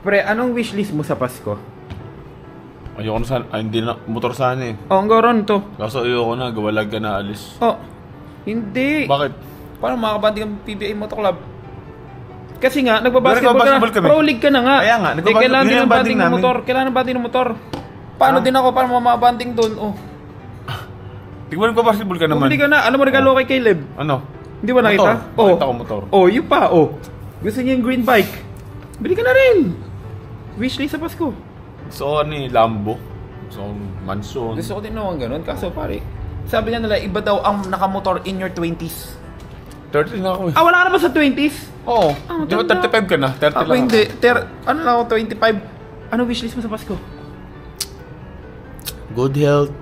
Pre, anong wishlist mo sa Pasko? Ayoko na sana, hindi na, motor sana eh. Oh, ang garon to. Kaso ayoko na, gawalag ka na alis. Oh, hindi. Bakit? Paano makakabanding ang PBA Motor Club? Kasi nga, nagbabasketball ka na. kami. Pro League ka na nga. Kaya nga, kailangan din ng banding ng namin. motor. Kailangan ng banding ng motor. Paano din ako, paano mamabanding doon? Oh. Di ba nagbabasketball ka naman? Bumili ka na. Alam mo regalo kay Caleb? Ano? Hindi ba nakita? Motor. Nakita ko motor. Oh, yun pa. Oh. Gusto niya yung green bike. Bili ka na rin. Wishlist sa Pasko. Gusto ko Lambo. Gusto ko mansion. Gusto ko din naman ganun. Kaso pare, sabi nga nila, iba daw ang nakamotor in your 20s. 30 na ako eh. Ah, wala ka na ba sa 20s? Oo. Ah, Di ba tanda. 35 ka na? 30 Ako lang hindi. Ano lang ako, 25. Ano wishlist mo sa Pasko? Good health.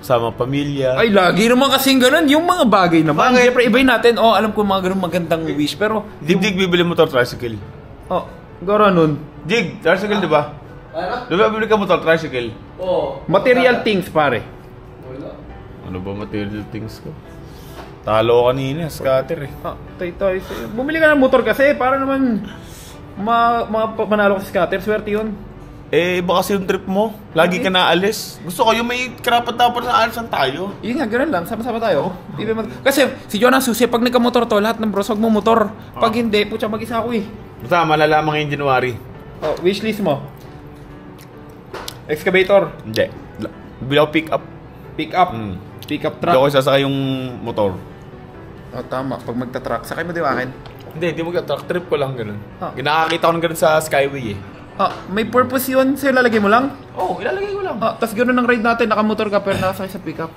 Sama pamilya. Ay, lagi naman kasing ganun. Yung mga bagay naman. Bakit? Siyempre, ibayin natin. Oh, alam ko mga ganun magandang wish. Pero, Dig bibili motor tricycle. oh, garo nun. Dig, tricycle di ba? Ano? Di ba bibili ka motor tricycle? Oo. Material things, pare. Wala. Ano ba material things ko? Talo ko kanina, scatter eh. Ah, tayo. Bumili ka ng motor kasi para naman manalo ka sa scatter. Swerte yun. Eh, iba kasi yung trip mo. Lagi ka naalis. Gusto ko yung may karapat-dapat na alisan tayo. Yun nga, ganun lang. Sama-sama tayo. Kasi si John ang susi. Pag nagka-motor to, lahat ng bros, wag mo motor. Pag hindi, putya mag-isa ako eh. Basta, malalaman ngayong January. Oh, wishlist mo. Excavator. Hindi. Bibili ako pick up. Pick up. Pick up truck. Hindi ako sasakay yung motor. Oh, tama. Pag magta-truck, sakay mo din akin. Hindi mag-truck trip ko lang ganun. Ah. Ginakakita ko ng ganun sa Skyway eh. Ah, may purpose yun. Sa'yo lalagay mo lang? Oo, ilalagay ko lang. Ah, tas gano'n ang ride natin. Nakamotor ka pero nakasakay sa pick up.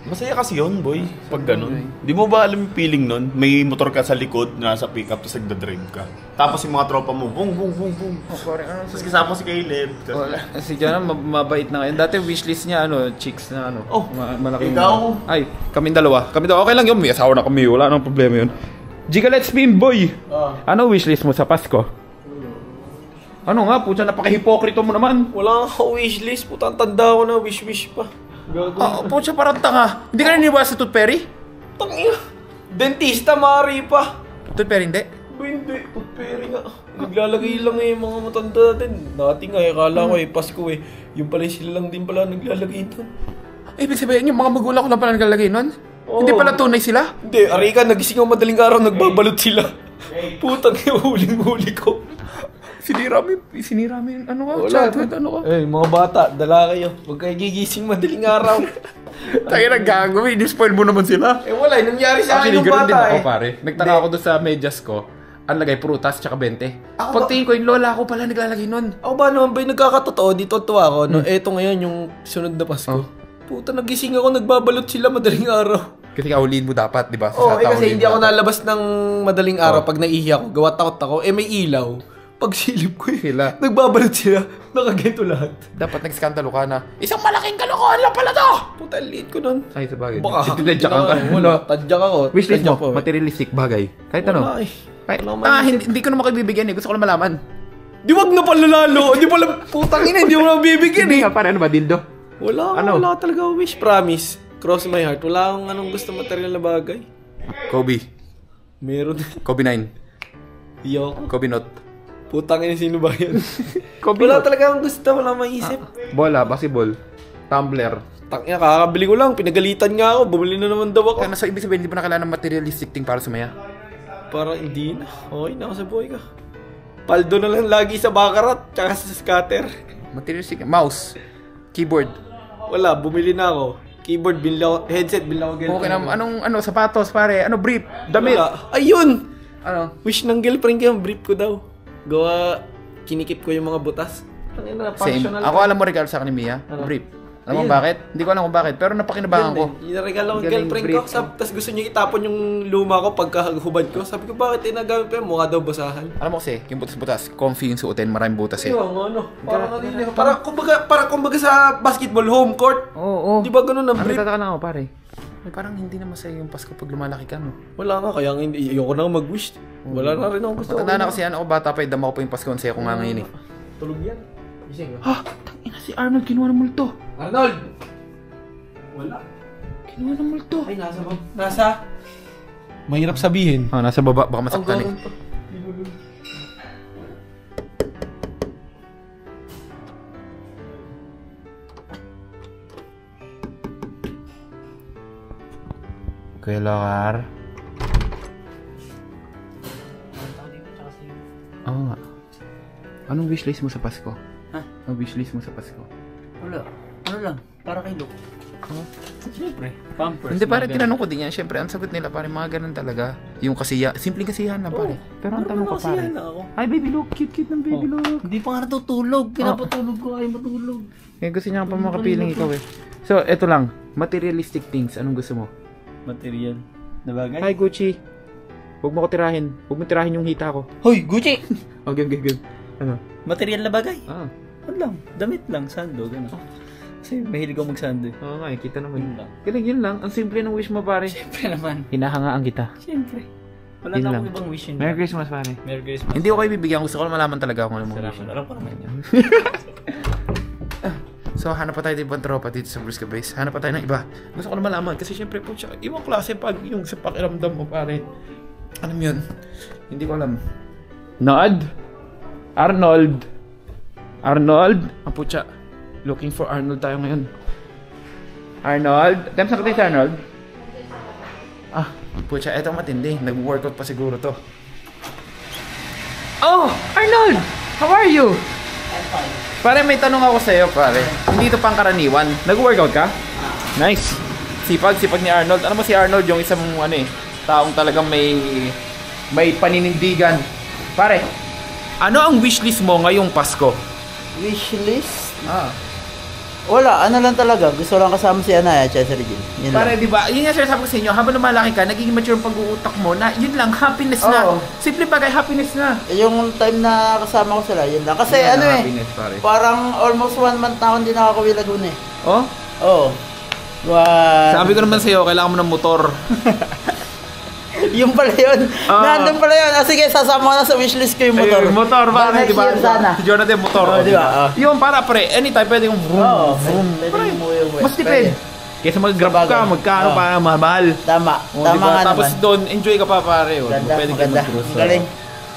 Masaya kasi yun, boy. Pag ganun. Di mo ba alam yung feeling nun? May motor ka sa likod, nasa pick up, tapos nagdadrive ka. Tapos yung mga tropa mo, boom. Oh, pare, ano? Tapos kasama si Caleb. Si John, mabait na ngayon. Dati wishlist niya, chicks na Oh, malaking... ikaw? Ay, kaming dalawa. Okay lang yun. May asawa na kami. Wala nang problema yun. Giga, let's spin, boy! Ano wishlist mo sa Pasko? Ano nga, putya, napaka-hipokrito mo naman. Wala ka wishlist. Putang tanda ko na wish pa. Putya, parang tanga. Hindi ka naniniwala sa Tooth Fairy? Tangina. Dentista, maaari pa. Tooth Fairy, hindi? Hindi. Putperi nga. Naglalagay lang eh mga matanda natin. Dati nga eh, kala ko eh, Pasko eh. Yung pala sila lang din pala naglalagay doon. Ibig sabihin, yung mga magulang ko lang pala naglalagay nun? Hindi pala tunay sila? Hindi, Arika, nagising ako madaling araw, nagbabalot sila. Putang huling-huli ko. Sinira mo yung ano ka? Wala. Childhood, ano ka? Eh, mga bata, dala kayo. Huwag kayo gigising madaling araw. Tayo nag-gagawin, in-spoil mo naman sila. Eh wala, nangyari sa akin ng ganun din bata ako, eh. pare. Nagtaka ako doon sa medyas ko. Ang lagay, prutas, tsaka 20. Pagtingin ko, yung lola ko pala naglalagay nun. Ako ba naman ba yung nagkakatotoo? Dito tuwa ako. No? Eto ngayon, yung sunod na Pasko. Puta, nagising ako, nagbabalot sila madaling araw. Kasi kahuliin mo dapat, di ba? Oo, kasi hindi ako nalabas ng madaling araw pag naihi ako. Gawa takot ako. Eh, may ilaw. Pag silip ko Sila. nagbabalot sila. Nakaganto lahat. Dapat nag-skandalo ka na. Isang malaking kalokohan lang pala to! Puta, liit ko nun. Ay, sa bagay. Baka. Tinadyak ka. Wala, tadyak ako. Wishlist mo, Tadyak po. materialistic bagay. Kahit ano. Wala eh. Kahit, Wala man hindi ko naman kayo bibigyan eh. Gusto ko lang malaman. Di wag na pala lalo. Di pala, putang ina, hindi mo na bibigyan eh. Hindi nga, pare, ano ba, dildo? Wala talaga wish. Promise. Cross my heart. Wala akong anong gusto material na bagay. Kobe. Meron. Kobe 9. Yo. Kobe Not. Putang ina, sino ba yun? Kobe Wala Not. talaga akong gusto. Wala maisip. Bola, basketball. Tumbler. Tangina, kakabili ko lang. Pinagalitan nga ako. Bumili na naman daw ako. Kaya nasa ibig sabihin, hindi pa na kailangan ng materialistic thing para sumaya. Para hindi na. Okay na ako sa buhay ka. Paldo na lang lagi sa bakarat. Tsaka sa scatter. Materialistic. Mouse. Keyboard. Wala, bumili na ako. Keyboard, binila ko. Headset, binila ko. Okay na, anong sapatos, pare? Ano, brief? Damit? Wala. Ayun! Ano? Wish ng girlfriend ko yung brief ko daw. Gawa, kinikip ko yung mga butas. Tangina, Same. functional. Ako alam mo regalo sa akin ni Mia? Ano? Brief. Alam mo Ayun. bakit? Hindi ko alam kung bakit, pero napakinabangan ko. Yung regalo ng Galing girlfriend brief. ko. Tapos gusto niya itapon yung luma ko pagkahubad ko. Sabi ko, bakit inagamit pa yun? Mukha daw basahan. Alam mo kasi, yung butas-butas, comfy yung suotin, maraming butas eh. Ayun, ano? Parang kumbaga sa basketball home court. Oo. Di ba ganun ang brief? Nagtataka lang ako, pare. Ay, parang hindi na masaya yung Pasko pag lumalaki ka, no? Wala nga, kaya hindi. Ayoko na mag-wish. Wala na rin akong gusto. Matanda na kasi ako bata pa, dama ko pa yung Pasko, ang saya ko nga ngayon eh. Tulog yan. Gising Ha? Tangina si Arnold, kinuha ng multo. Arnold! Wala. Kinuha ng multo. Ay, nasa? Mahirap sabihin. Ah, nasa baba, baka masaktan eh. Kuya Lokar. Oo nga. Anong wishlist mo sa Pasko? Ha? Anong wishlist mo sa Pasko? Wala. Ano lang? Para kay Luke. Siyempre. Pampers. Hindi, pare, tinanong ko din yan. Siyempre, ang sagot nila, pare, mga ganun talaga. Yung simpleng kasiyahan lang, pare. Pero ang tanong ko, pare. Ay, baby Luke. Cute ng baby Luke. Hindi pa nga natutulog. Pinapatulog ko ay matulog. Eh, gusto niya pa makapiling ikaw eh. So, eto lang. Materialistic things. Anong gusto mo? Material. Na bagay? Hi, Gucci. Huwag mo ko tirahin. Huwag mo tirahin yung hita ko. Hoy, Gucci! Okay. Ano? Material na bagay? Ah. Ano lang? Damit lang. Sando. Gano'n. Kasi mahilig ako magsando eh. Oo nga eh. Kita naman. Yun lang. Galing, yun lang. Ang simple ng wish mo, pare. Siyempre naman. Hinahangaan kita. Siyempre. Wala Yun na lang. akong ibang wish yun. Merry Christmas, pare. Merry Christmas. Hindi ko kayo bibigyan. Gusto ko malaman talaga kung ano mo wish. Salamat. Alam ko naman yan. So, hanap pa tayo ng ibang tropa dito sa Brusca Base. Hanap pa tayo ng iba. Gusto ko na malaman. Kasi syempre po, ibang klase pag yung sa pakiramdam mo, pare. Alam yun? Hindi ko alam. Nod? Arnold? Ang putya. Looking for Arnold tayo ngayon. Arnold? Saan ka tayo si Arnold? Ah, putya. Eto matindi. Nag-workout pa siguro to. Oh! Arnold! How are you? I'm fine. Pare, may tanong ako sa'yo, pare. Hindi ito pang karaniwan. Nag-workout ka? Nice. Sipag ni Arnold. Ano ba si Arnold? Yung isang taong talagang may paninindigan. Pare, ano ang wishlist mo ngayong Pasko? Wishlist? Ah. Wala, ano lang talaga. Gusto lang kasama si Anaya at si Regine. Yun Pare, lang. di ba? Yun yung sinasabi ko sa inyo. Habang lumalaki ka, nagiging mature ang pag-uutak mo na yun lang, happiness na. Oo. Simple bagay, happiness na. Yung time na kasama ko sila, yun lang. Kasi Yun ano ang eh, happiness, pare. parang almost 1 month na ako hindi nakakawi Laguna eh. Oh? Oo. Sabi ko naman sa'yo, kailangan mo ng motor. Yung pala yun. Nandun pala yun. Sige, sasama ko na sa wishlist ko yung motor. Ayun, motor, pare, Next di ba? year sana. Si Jonathan, motor. Oo, di ba? Yung para, pre, anytime pwede kong vroom, Oo. vroom. Pwede yung umuwi yung Mas West. tipid. Kaysa mag-grab ka, Sabagay. magkano Oo. pa, mahal. Tama. O, Tama diba? nga Tapos naman. doon, enjoy ka pa, pare. O, Ganda, pwede ka maganda. mag-cruise. Galing.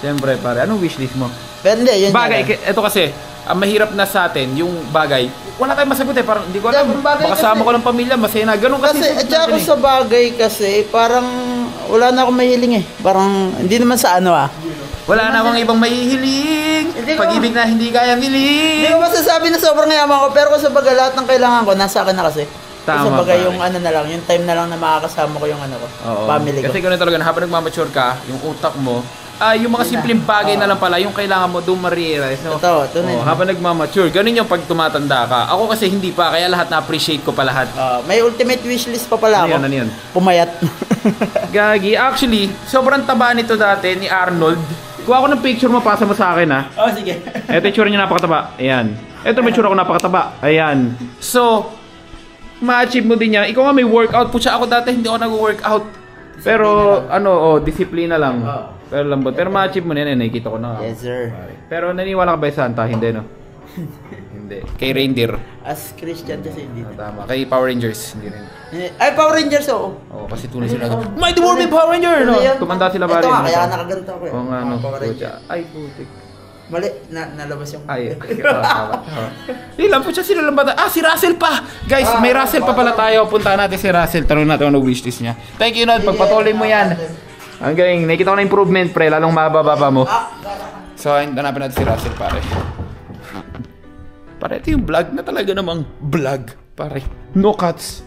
Siyempre, pare. Anong wishlist mo? Pero hindi, yun Bagay, yan. ito kasi, ang mahirap na sa atin, yung bagay, wala tayong masagot eh. Parang hindi ko alam. Yung bagay Baka kasi- sama ko ng pamilya, masaya na. Ganun kasi. Kasi, at saka ako sa bagay kasi, parang wala na akong mahiling eh. Parang, hindi naman sa ano ah. Wala na akong ibang mahihiling. Hindi ko- Pag-ibig na hindi kayang hiling. Hindi ko masasabi na sobrang yaman ko, pero kung sa bagay lahat ng kailangan ko, nasa akin na kasi. Tama, Sa bagay pare. yung ano na lang, yung time na lang na makakasama ko yung ano ko, family ko. Kasi ganun talaga, habang nagmamature ka, yung utak mo, yung mga simpleng bagay na lang pala, yung kailangan mo doon ma-realize. No? Totoo, tunay. Habang nagmamature, ganun yung pag tumatanda ka. Ako kasi hindi pa, kaya lahat na-appreciate ko pa lahat. May ultimate wishlist pa pala ako. Ano yan? Pumayat. Gagi, actually, sobrang taba nito dati ni Arnold. Kuha ko ng picture mo, pasa mo sa akin ha. Oh, sige. Ito yung tsura niya napakataba. Ayan. Ito may tsura ko napakataba. Ayan. So, ma-achieve mo din yan. Ikaw nga may workout. Pucha, ako dati hindi ako nag-workout. Pero, disiplina lang. Pero lambot. Pero ma-achieve mo na yan. Nakikita ko na. Yes, sir. Pero naniniwala ka ba sa Santa? Hindi, no? Hindi. Kay Reindeer. As Christian kasi hindi. Tama. Kay Power Rangers. Hindi rin. Ay, Power Rangers, oo. Oo, kasi tunay sila. Mighty Morphin Power Ranger! No? Ano yan? Tumanda sila Ito pare. nga, kaya nakaganto ako eh. Oo nga, no. Power Ranger. Pucha. Ay, putik. Mali, nalabas yung... Ay, hindi lang po siya, sino lang ba? Si Russell pa! Guys, may Russell pa pala tayo. Puntahan natin si Russell. Tanong natin ano wishlist niya. Thank you, Nod. Pagpatuloy mo yan. Ang galing. Nakikita ko na improvement, pre. Lalong mabababa mo. So, hanapin natin si Russell, pare. Pare, ito yung vlog na talaga namang vlog, pare. No cuts.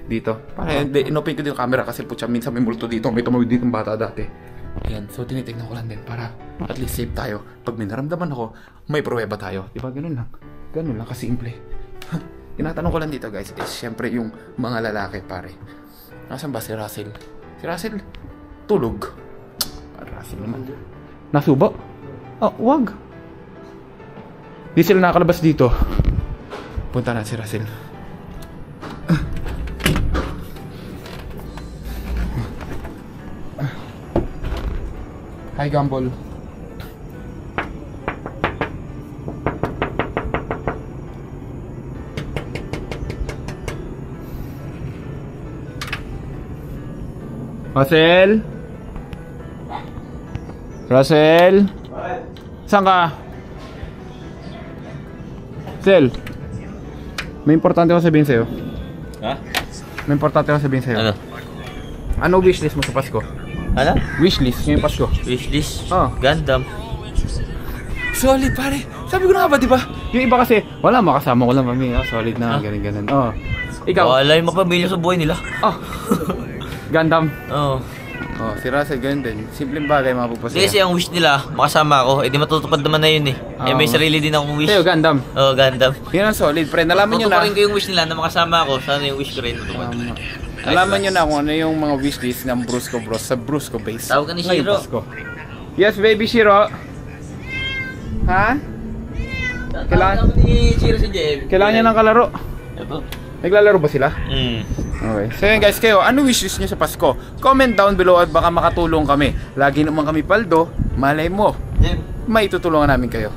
Dito. Pare, inopin ko din yung camera kasi po siya minsan may multo dito. May tumawid dito ng bata dati. Ayan, so tinitignan ko lang din para at least safe tayo. Pag may naramdaman ako, may pruweba tayo. Diba? Ganun lang. Ganun lang, kasimple. Tinatanong ko lang dito guys, is syempre yung mga lalaki pare. Nasaan ba si Russell? Si Russell, tulog. Russell naman. Nasubo? Oh, wag. Di sila nakakalabas dito. Punta na si Russell. Hi, Gumball. Russell? Russell? Saan ka? Russell? May importante ko sabihin sa'yo. Ha? May importante ko sabihin sa'yo. Ano? Ano wishlist mo sa Pasko? Ano? Wishlist ngayong Pasko. Wishlist? Oh. Gundam. Solid pare. Sabi ko na nga ba, di ba? Yung iba kasi, wala makasama ko lang mami. Solid na, ganun. Oh. Ikaw? Wala yung mapamilya sa buhay nila. Oh. Gundam. Oo. Oh, si Russell ganun din. Simpleng bagay Hindi mapagpasaya. kasi ang wish nila, makasama ako, di matutupad naman na yun eh. May sarili din akong wish. Sa'yo, Gundam. Oo, Gundam. Yun ang solid, pre. Nalaman nyo na. Tutuparin ko yung wish nila na makasama ako, sana yung wish ko rin matupad. Nalaman nyo na kung ano yung mga wishlist ng Brusco Bros sa Brusco Base. Tawag ka ni Ngayong Shiro. Pasko. Yes, baby Shiro. Ha? Kailangan- ni Shiro si JM. Kailangan niya ng kalaro. Ito. Naglalaro ba sila? Hmm. Okay. So yun guys, kayo, ano wishlist nyo sa Pasko? Comment down below at baka makatulong kami. Lagi naman kami paldo, malay mo, JM. may tutulungan namin kayo.